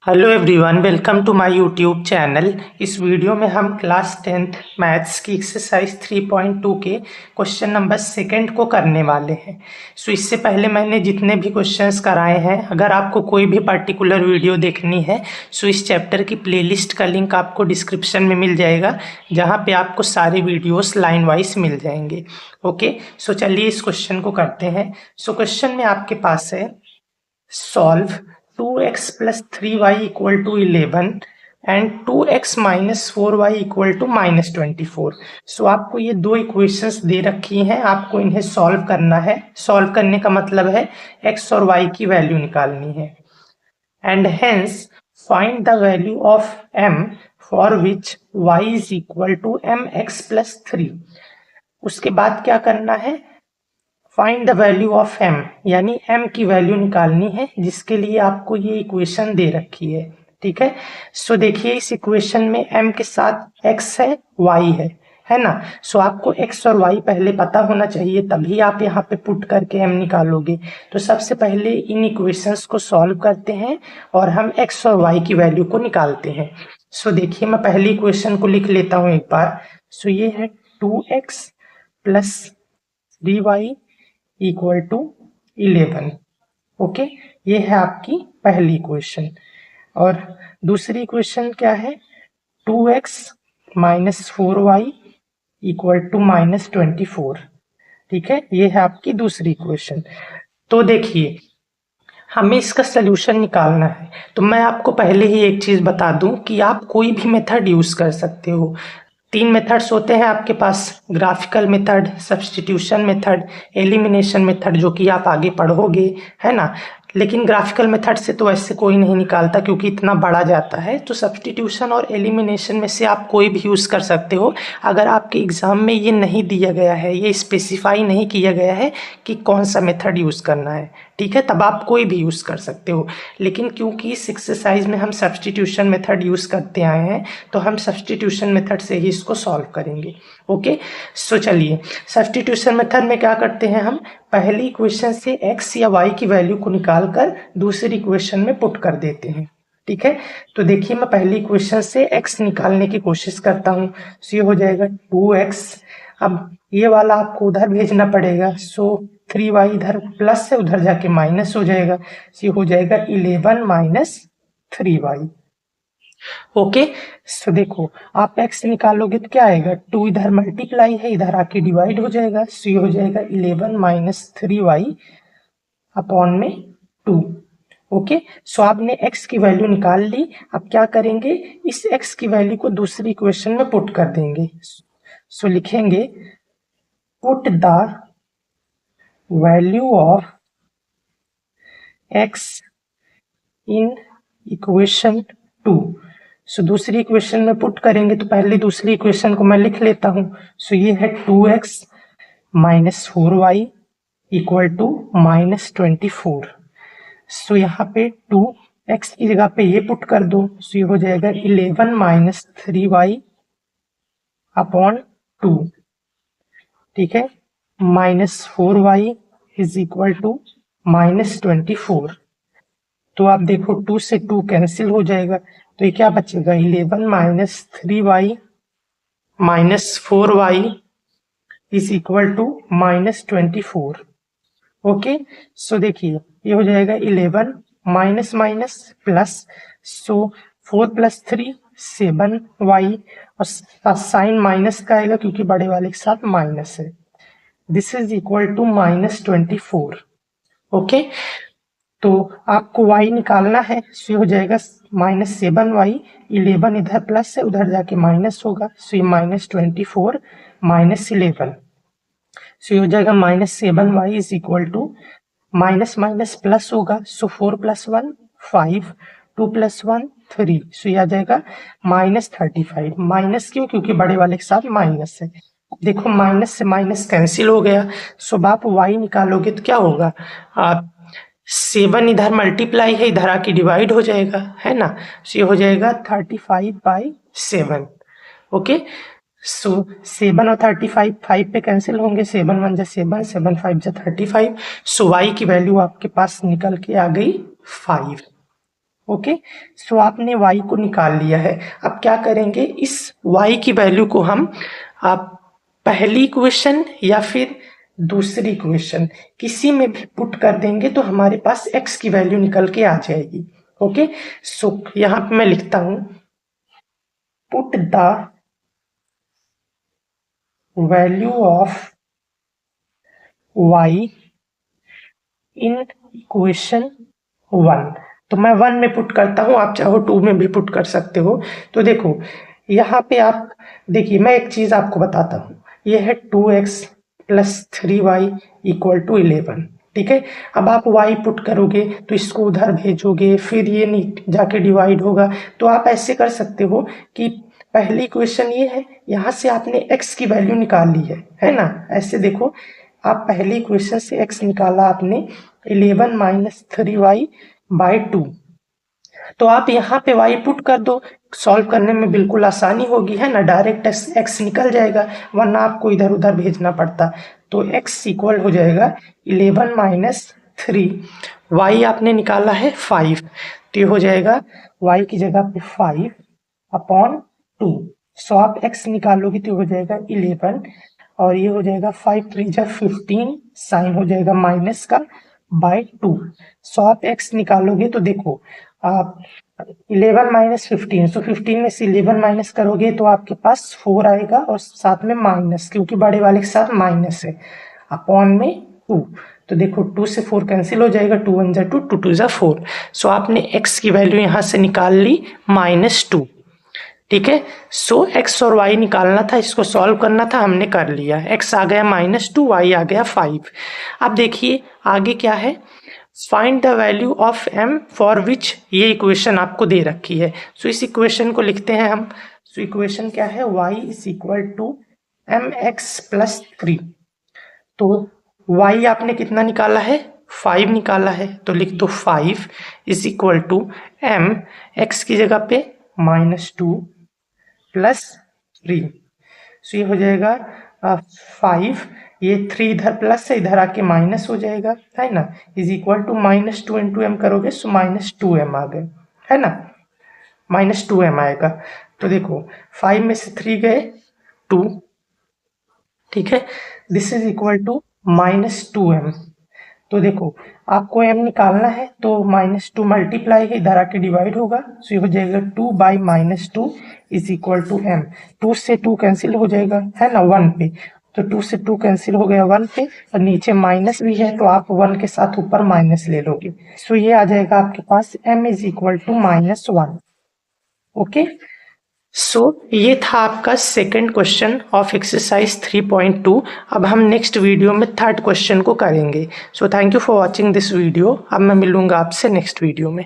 Hello everyone, welcome to my YouTube channel. इस video में हम क्लास 10th मैथ्स की एक्सरसाइज 3.2 के क्वेश्चन नंबर सेकंड को करने वाले हैं। सो इससे पहले मैंने जितने भी क्वेश्चंस कराए हैं, अगर आपको कोई भी पर्टिकुलर वीडियो देखनी है सो इस चैप्टर की प्लेलिस्ट का लिंक आपको डिस्क्रिप्शन में मिल जाएगा, जहाँ पे आपको सारे वीडियोस लाइन वाइज मिल जाएंगे। ओके, सो चलिए इस क्वेश्चन को करते हैं। सो क्वेश्चन में आपके पास है solve 2x plus 3y equal to 11 and 2x minus 4y equal to minus 24। सो आपको ये दो इक्वेशंस दे रखी हैं, आपको इन्हें सॉल्व करना है। सॉल्व करने का मतलब है x और y की वैल्यू निकालनी है। And hence find the value of m for which y is equal to mx plus 3। उसके बाद क्या करना है, find the value of m, यानी m की वैल्यू निकालनी है, जिसके लिए आपको ये इक्वेशन दे रखी है। ठीक है, सो देखिए इस इक्वेशन में m के साथ x है, y है ना। सो आपको x और y पहले पता होना चाहिए, तभी आप यहाँ पे पुट करके m निकालोगे। तो सबसे पहले इन इक्वेशंस को सॉल्व करते हैं और हम x और y की वैल्यू को निकालते हैं। सो देखिए मैं पहली इक्वेशन को लिख लेता हूँ एक बार। सो ये है 2x plus 3y equal to 11। Okay, ये है आपकी पहली इक्वेशन। और दूसरी इक्वेशन क्या है, 2x minus 4y equal to minus 24। ठीक है, ये है आपकी दूसरी इक्वेशन। तो देखिए हमें इसका सलूशन निकालना है, तो मैं आपको पहले ही एक चीज़ बता दूं कि आप कोई भी मेथड यूज़ कर सकते हो। तीन मेथड्स होते हैं आपके पास, graphical method, substitution method, elimination method, जो कि आप आगे पढ़ोगे, है ना। लेकिन ग्राफिकल मेथड से तो ऐसे कोई नहीं निकालता क्योंकि इतना बड़ा जाता है। तो सब्स्टिट्यूशन और एलिमिनेशन में से आप कोई भी यूज़ कर सकते हो। अगर आपके एग्ज़ाम में ये नहीं दिया गया है, ये स्पेसिफाई नहीं किया गया है कि कौन सा मेथड यूज़ करना है, ठीक है, तब आप कोई भी यूज़ कर सकते हो। लेकिन क्योंकि इस एक्सरसाइज में हम सब्स्टिट्यूशन मेथड यूज़ करते आए हैं, तो हम सब्स्टिट्यूशन मेथड से ही इसको सॉल्व करेंगे। ओके, सो चलिए सब्स्टिट्यूशन मेथड में क्या करते हैं, हम पहली इक्वेशन से x या y की वैल्यू को निकालकर दूसरी इक्वेशन में पुट कर देते हैं। ठीक है, तो देखिए मैं पहली इक्वेशन से x निकालने की कोशिश करता हूँ। सो ये हो जाएगा 2x। अब ये वाला आपको उधर भेजना पड़ेगा, सो 3y इधर प्लस है, उधर जाके माइनस हो जाएगा। सो ये हो जाएगा 11 माइनस 3y। ओके, सो देखो आप x निकालोगे तो क्या आएगा, 2 इधर मल्टीप्लाई है, इधर आके डिवाइड हो जाएगा। सो ये हो जाएगा 11 माइनस 3y अपॉन में 2। ओके, सो आपने x की वैल्यू निकाल ली। अब क्या करेंगे, इस x की वैल्यू को दूसरी इक्वेशन में पुट कर देंगे। सो लिखेंगे put the value of x in equation 2। सो दूसरी इक्वेशन में पुट करेंगे, तो पहले दूसरी इक्वेशन को मैं लिख लेता हूँ। सो ये है 2x minus 4y equal to minus 24। So यहाँ पे 2x की जगह पे ये पुट कर दो। सो ये हो जाएगा 11 माइनस 3y अपॉन 2। ठीक है, minus 4y is equal to minus 24। तो आप देखो 2 से 2 कैंसिल हो जाएगा, तो ये क्या बचेगा, 11 minus 3y minus 4y is equal to minus 24। Okay, so देखिए ये हो जाएगा 11 minus minus plus, so 4 plus 3 7y, और साइन माइनस का आएगा क्योंकि बड़े वाले के साथ माइनस है। This is equal to minus 24। Okay, तो आपको y निकालना है। सो हो जाएगा माइनस 7y, 11 इधर प्लस है, उधर जाके माइनस होगा। सो ये माइनस 24 माइनस 11। सो ये हो जाएगा minus 7y is equal to minus minus plus होगा। So 4 plus 1 5, 2 plus 1 3। सो ये आ जाएगा माइनस 35। माइनस क्यों, क्योंकि बड़े वाले के साथ माइनस है। देखो माइनस से माइनस कैंसिल हो गया। सो आप y निकालोगे तो क्या होगा, आप 7 इधर मल्टीप्लाई है, इधर आके डिवाइड हो जाएगा, है ना। सो ये हो जाएगा 35/7। ओके, सो 7 और 35 5 पे कैंसिल होंगे, 7 1 जा 7, 7 5 जा 35। सो y की वैल्यू आपके पास निकल के आ गई 5। ओके, सो आपने y को निकाल लिया है। अब क्या करेंगे, इस y की वैल्यू को हम आप पहली इक्वेशन या फिर दूसरी इक्वेशन किसी में भी पुट कर देंगे तो हमारे पास x की वैल्यू निकल के आ जाएगी। ओके, सो यहाँ पे मैं लिखता हूँ put the value of y in equation 1। तो मैं 1 में पुट करता हूँ, आप चाहो 2 में भी पुट कर सकते हो। तो देखो यहाँ पे आप देखिए, मैं एक चीज़ आपको बताता हूँ, ये है 2x plus 3y equal to 11। ठीक है, अब आप y पुट करोगे तो इसको उधर भेजोगे, फिर ये नहीं जाके डिवाइड होगा। तो आप ऐसे कर सकते हो कि पहली इक्वेशन ये है, यहाँ से आपने x की वैल्यू निकाल ली है ना। ऐसे देखो, आप पहली इक्वेशन से x निकाला आपने 11 माइनस 3y बाई 2। तो आप यहाँ पे y पुट कर दो, सॉल्व करने में बिल्कुल आसानी होगी, है ना। डायरेक्ट x निकल जाएगा, वरना आपको इधर उधर भेजना पड़ता। तो x इक्वल हो जाएगा 11 माइनस 3, y आपने निकाला है 5, तो ये हो जाएगा y की जगह पे 5 अपॉन 2। सो आप x निकालोगे तो हो जाएगा 11 और ये हो जाएगा 5 3 जा 15, साइन हो जाएगा माइनस का बाई 2। सो आप x निकालोगे तो देखो आप 11 माइनस 15, सो 15 में से 11 माइनस करोगे तो आपके पास 4 आएगा और साथ में माइनस, क्योंकि बड़े वाले के साथ माइनस है, अपॉन में 2। तो देखो 2 से 4 कैंसिल हो जाएगा, 2 1 जा 2, 2 2 जा 4। सो आपने x की वैल्यू यहाँ से निकाल ली -2। ठीक है, सो x और y निकालना था, इसको सॉल्व करना था, हमने कर लिया। x आ गया -2, y आ गया 5। अब देखिए आगे क्या है, find the value of m for विच ये इक्वेशन आपको दे रखी है। सो इस इक्वेशन को लिखते हैं हम। सो इक्वेशन क्या है, y is equal to mx plus 3। तो y आपने कितना निकाला है, 5 निकाला है, तो लिख दो 5 is equal to m, x की जगह पे -2 प्लस 3। सो ये हो जाएगा 5, ये 3 इधर प्लस है, इधर आके माइनस हो जाएगा, है ना। Is equal to -2 into m करोगे सो -2m आ गए, है ना, -2m आएगा। तो देखो 5 में से 3 गए 2, ठीक है, this is equal to -2m। तो देखो आपको m निकालना है तो -2 मल्टीप्लाई है, इधर आके डिवाइड होगा, सो ये हो जाएगा 2 by -2 is equal to m। 2 से 2 कैंसिल हो जाएगा, है ना, 1 पे। तो 2 से 2 कैंसिल हो गया 1 पे, और नीचे माइनस भी है तो आप 1 के साथ ऊपर माइनस ले लोगे। सो ये आ जाएगा आपके पास m is equal to -1। Okay, so ये था आपका सेकंड क्वेश्चन ऑफ एक्सरसाइज 3.2। अब हम नेक्स्ट वीडियो में थर्ड क्वेश्चन को करेंगे। So thank you for watching this video. अब मैं मिलूंगा आपसे नेक्स्ट वीडियो में।